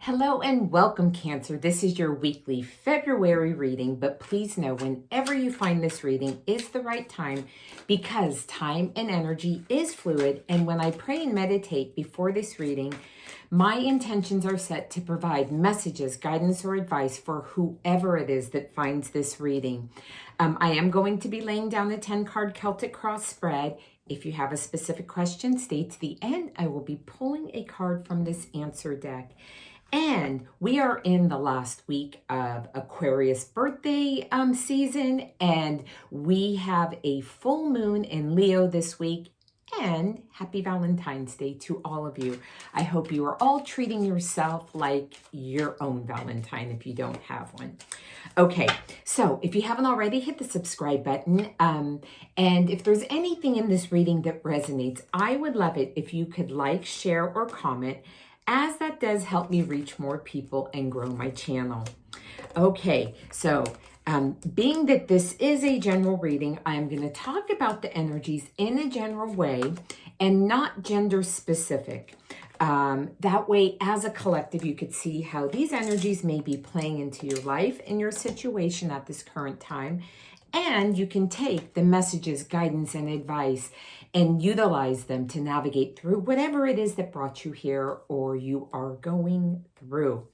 Hello and welcome, Cancer. This is your weekly February reading, but please know whenever you find this reading is the right time because time and energy is fluid. And when I pray and meditate before this reading, my intentions are set to provide messages, guidance, or advice for whoever it is that finds this reading. I am going to be laying down a 10-card Celtic cross spread. If you have a specific question, stay to the end. I will be pulling a card from this answer deck. And we are in the last week of Aquarius birthday season, and we have a full moon in Leo this week. And happy Valentine's Day to all of you. I hope you are all treating yourself like your own Valentine if you don't have one. Okay, so if you haven't already, hit the subscribe button. And if there's anything in this reading that resonates, I would love it if you could like, share, or comment, as that does help me reach more people and grow my channel. Okay, so being that this is a general reading, I'm going to talk about the energies in a general way and not gender specific. That way, as a collective, you could see how these energies may be playing into your life and your situation at this current time. And you can take the messages, guidance, and advice and utilize them to navigate through whatever it is that brought you here or you are going through.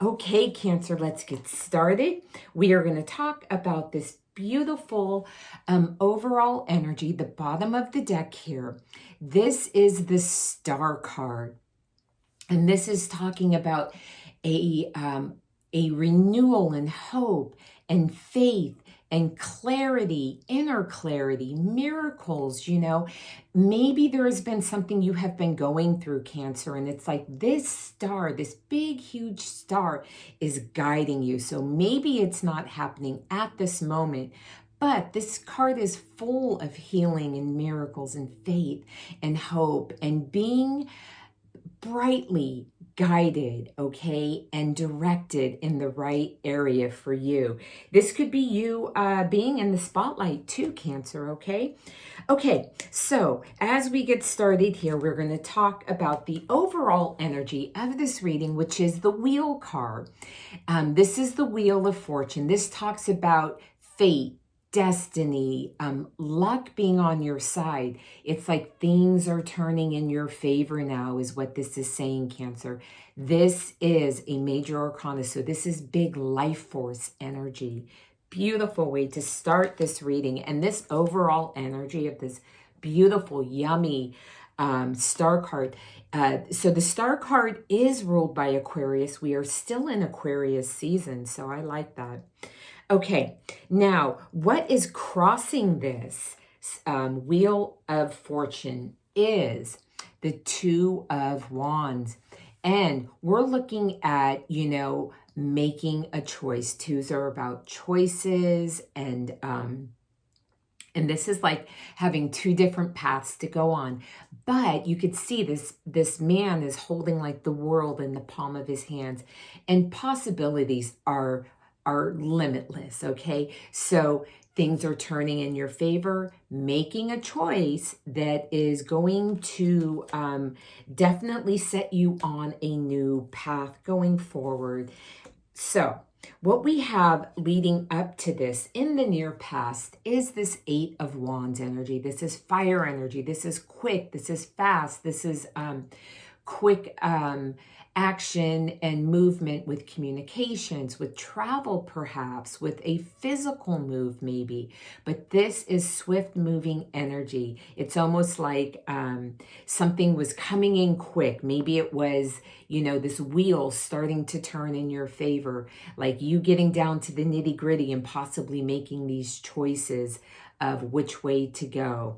Okay, Cancer, let's get started. We are going to talk about this beautiful overall energy, the bottom of the deck here. This is the Star card. And this is talking about a renewal and hope and faith and clarity, inner clarity, miracles, maybe there has been something you have been going through, Cancer, and it's like this star, this big, huge star is guiding you. So maybe it's not happening at this moment, but this card is full of healing and miracles and faith and hope and being brightly guided, okay, and directed in the right area for you. This could be you being in the spotlight too, Cancer, okay? Okay, so as we get started here, we're going to talk about the overall energy of this reading, which is the Wheel card. This is the Wheel of Fortune. This talks about fate, destiny, luck being on your side. It's like things are turning in your favor now is what this is saying, Cancer. This is a major arcana, so this is big life force energy. Beautiful way to start this reading. And this overall energy of this beautiful, yummy star card. So the star card is ruled by Aquarius. We are still in Aquarius season, so I like that. Okay, now what is crossing this Wheel of Fortune is the Two of Wands. And we're looking at, making a choice. Twos are about choices and this is like having two different paths to go on. But you could see this man is holding like the world in the palm of his hands, and possibilities are limitless, okay? So things are turning in your favor, making a choice that is going to definitely set you on a new path going forward. So what we have leading up to this in the near past is this Eight of Wands energy. This is fire energy. This is quick. This is fast. This is quick action and movement with communications, with travel perhaps, with a physical move maybe. But this is swift moving energy. It's almost like something was coming in quick. Maybe it was, this wheel starting to turn in your favor, like you getting down to the nitty gritty and possibly making these choices of which way to go.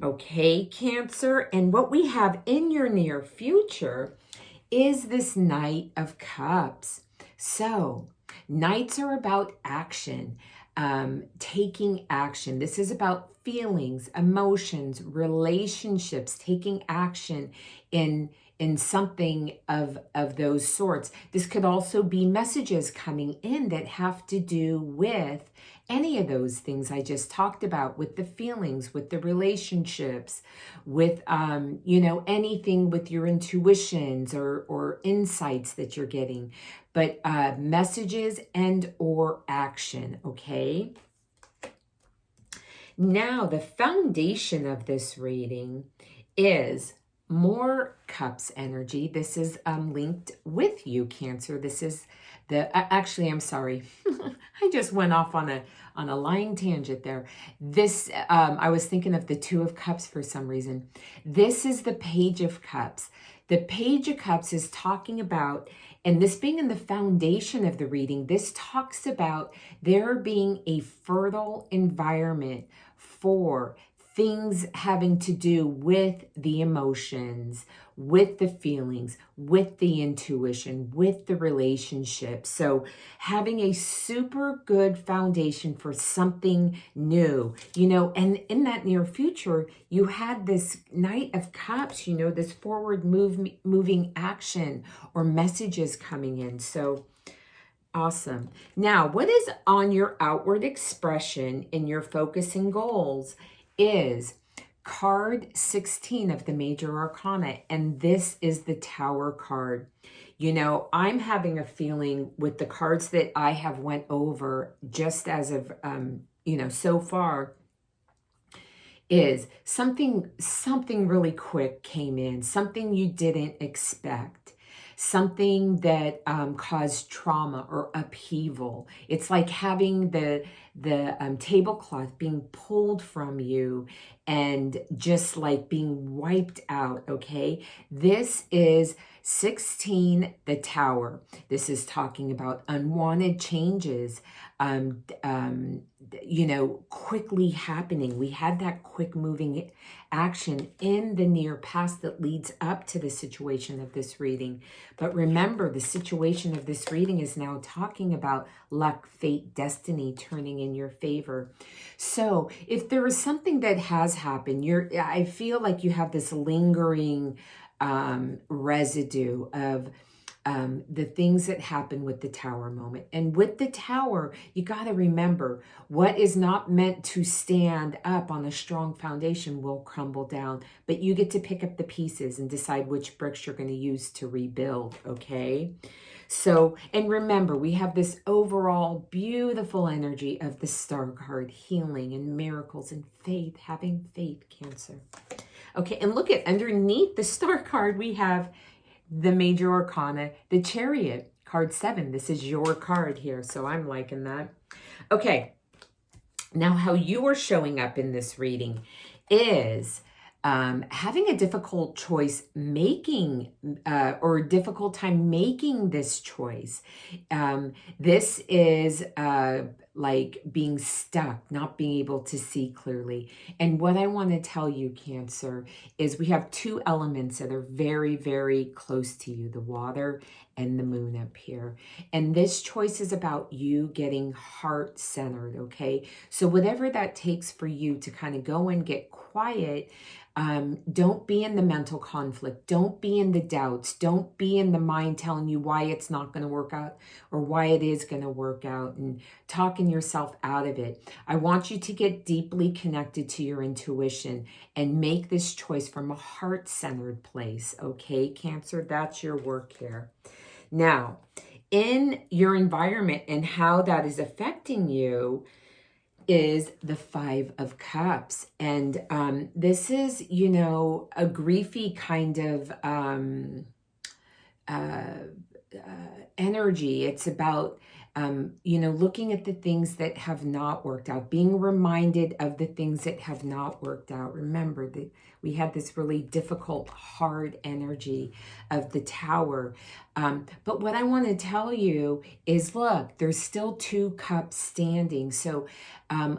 Okay, Cancer, and what we have in your near future is this Knight of Cups. So, Knights are about action, taking action. This is about feelings, emotions, relationships, taking action in in something of those sorts. This could also be messages coming in that have to do with any of those things I just talked about, with the feelings, with the relationships, with anything with your intuitions or insights that you're getting, but messages and or action. Okay. Now, the foundation of this reading is more cups energy. This is linked with you, Cancer. This is actually, I'm sorry. I just went off on a lying tangent there. This, I was thinking of the Two of Cups for some reason. This is the Page of Cups. The Page of Cups is talking about, and this being in the foundation of the reading, this talks about there being a fertile environment for things having to do with the emotions, with the feelings, with the intuition, with the relationship. So having a super good foundation for something new, and in that near future, you had this Knight of Cups, this forward moving action or messages coming in. So awesome. Now, what is on your outward expression in your focus and goals is card 16 of the Major Arcana, and this is the Tower card. I'm having a feeling with the cards that I have went over just as of, so far, is something really quick came in, something you didn't expect. Something that caused trauma or upheaval. It's like having the tablecloth being pulled from you and just like being wiped out, okay? This is 16, the Tower. This is talking about unwanted changes, quickly happening. We had that quick moving action in the near past that leads up to the situation of this reading. But remember, the situation of this reading is now talking about luck, fate, destiny turning in your favor. So if there is something that has happened, I feel like you have this lingering residue of the things that happen with the Tower moment. And with the Tower, you got to remember, what is not meant to stand up on a strong foundation will crumble down, but you get to pick up the pieces and decide which bricks you're going to use to rebuild, okay? So, and remember, we have this overall beautiful energy of the Star card, healing and miracles and faith, having faith, Cancer. Okay, and look at underneath the Star card, we have the Major Arcana, the Chariot, card 7. This is your card here, so I'm liking that. Okay, now how you are showing up in this reading is having a difficult choice making or a difficult time making this choice. This is like being stuck, not being able to see clearly. And what I want to tell you, Cancer, is we have two elements that are very, very close to you, the water and the moon up here. And this choice is about you getting heart-centered, okay? So whatever that takes for you to kind of go and get quiet, don't be in the mental conflict. Don't be in the doubts. Don't be in the mind telling you why it's not going to work out or why it is going to work out and talking yourself out of it. I want you to get deeply connected to your intuition and make this choice from a heart-centered place. Okay, Cancer, that's your work here. Now, in your environment and how that is affecting you, is the Five of Cups. And this is, a griefy kind of energy. It's about, looking at the things that have not worked out, being reminded of the things that have not worked out. Remember that we had this really difficult, hard energy of the Tower. But what I want to tell you is, look, there's still 2 cups standing. So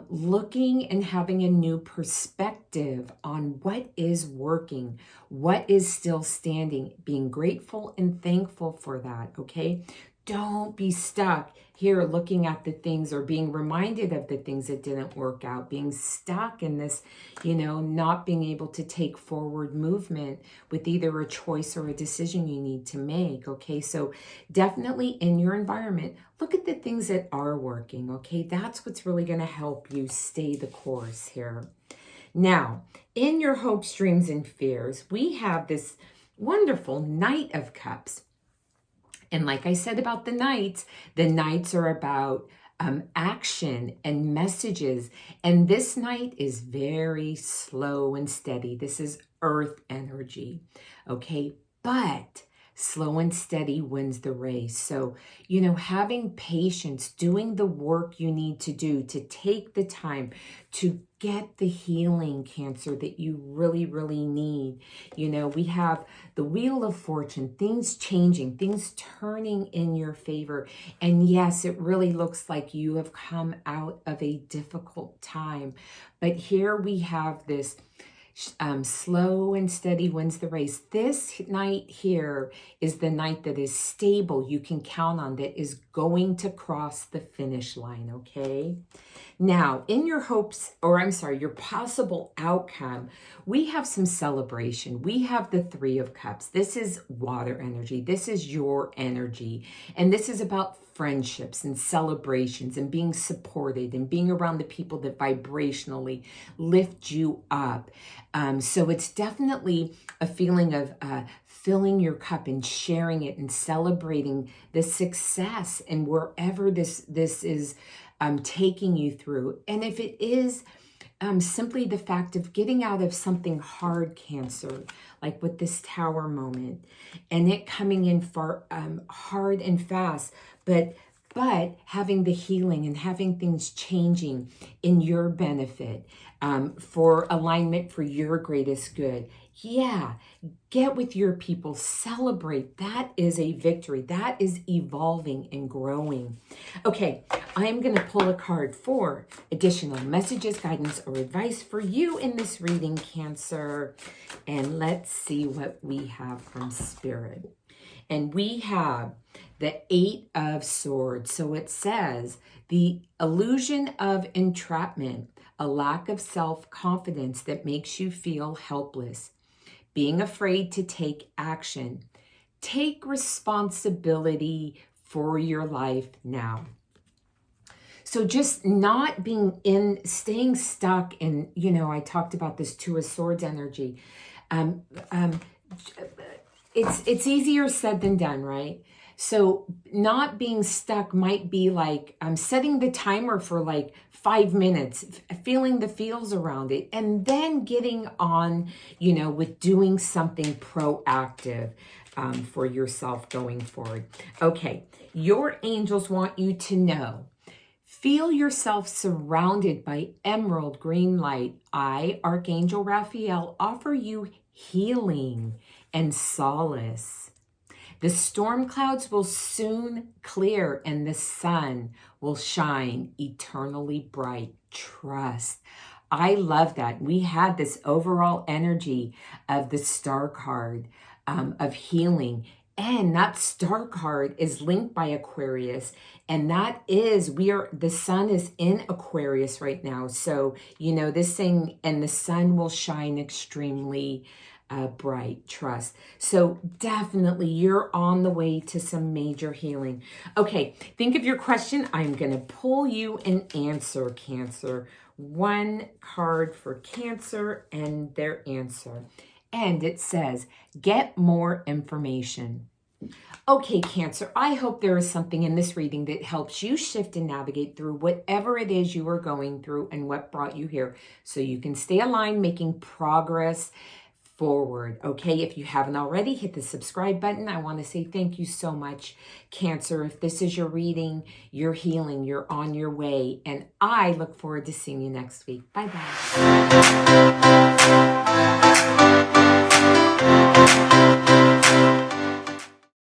looking and having a new perspective on what is working, what is still standing, being grateful and thankful for that, okay? don't be stuck here looking at the things or being reminded of the things that didn't work out, being stuck in this, not being able to take forward movement with either a choice or a decision you need to make. Okay, so definitely in your environment, look at the things that are working. Okay, that's what's really going to help you stay the course here. Now, in your hopes, dreams, and fears, we have this wonderful Knight of Cups. And like I said about the Knights are about action and messages. And this Knight is very slow and steady. This is earth energy, okay? But slow and steady wins the race. So, having patience, doing the work you need to do to take the time to get the healing, Cancer, that you really, really need. We have the Wheel of Fortune, things changing, things turning in your favor. And yes, it really looks like you have come out of a difficult time. But here we have this slow and steady wins the race. This Knight here is the Knight that is stable, you can count on, that is going to cross the finish line, okay? Now, in your hopes, your possible outcome, we have some celebration. We have the Three of Cups. This is water energy. This is your energy. And this is about friendships and celebrations and being supported and being around the people that vibrationally lift you up. So it's definitely a feeling of filling your cup and sharing it and celebrating the success and wherever this is taking you through. And if it is simply the fact of getting out of something hard, Cancer, like with this Tower moment, and it coming in hard and fast, but having the healing and having things changing in your benefit, for alignment for your greatest good. Yeah, get with your people, celebrate. That is a victory. That is evolving and growing. Okay, I am going to pull a card for additional messages, guidance, or advice for you in this reading, Cancer. And let's see what we have from Spirit. And we have the Eight of Swords. So it says, the illusion of entrapment, a lack of self-confidence that makes you feel helpless, being afraid to take action. Take responsibility for your life now. So just not staying stuck in, I talked about this Two of Swords energy. It's easier said than done, right? So not being stuck might be like setting the timer for like 5 minutes, feeling the feels around it, and then getting on, with doing something proactive for yourself going forward. Okay, your angels want you to know, feel yourself surrounded by emerald green light. I, Archangel Raphael, offer you healing and solace. The storm clouds will soon clear and the sun will shine eternally bright. Trust. I love that. We had this overall energy of the star card of healing. And that star card is linked by Aquarius. And that is, the sun is in Aquarius right now. So, this thing, and the sun will shine extremely bright. Trust. So definitely you're on the way to some major healing. Okay, think of your question. I'm going to pull you an answer, Cancer. One card for Cancer and their answer. And it says, get more information. Okay, Cancer, I hope there is something in this reading that helps you shift and navigate through whatever it is you are going through and what brought you here, so you can stay aligned, making progress forward. Okay, if you haven't already, hit the subscribe button. I want to say thank you so much, Cancer. If this is your reading, you're healing, you're on your way, and I look forward to seeing you next week. Bye-bye.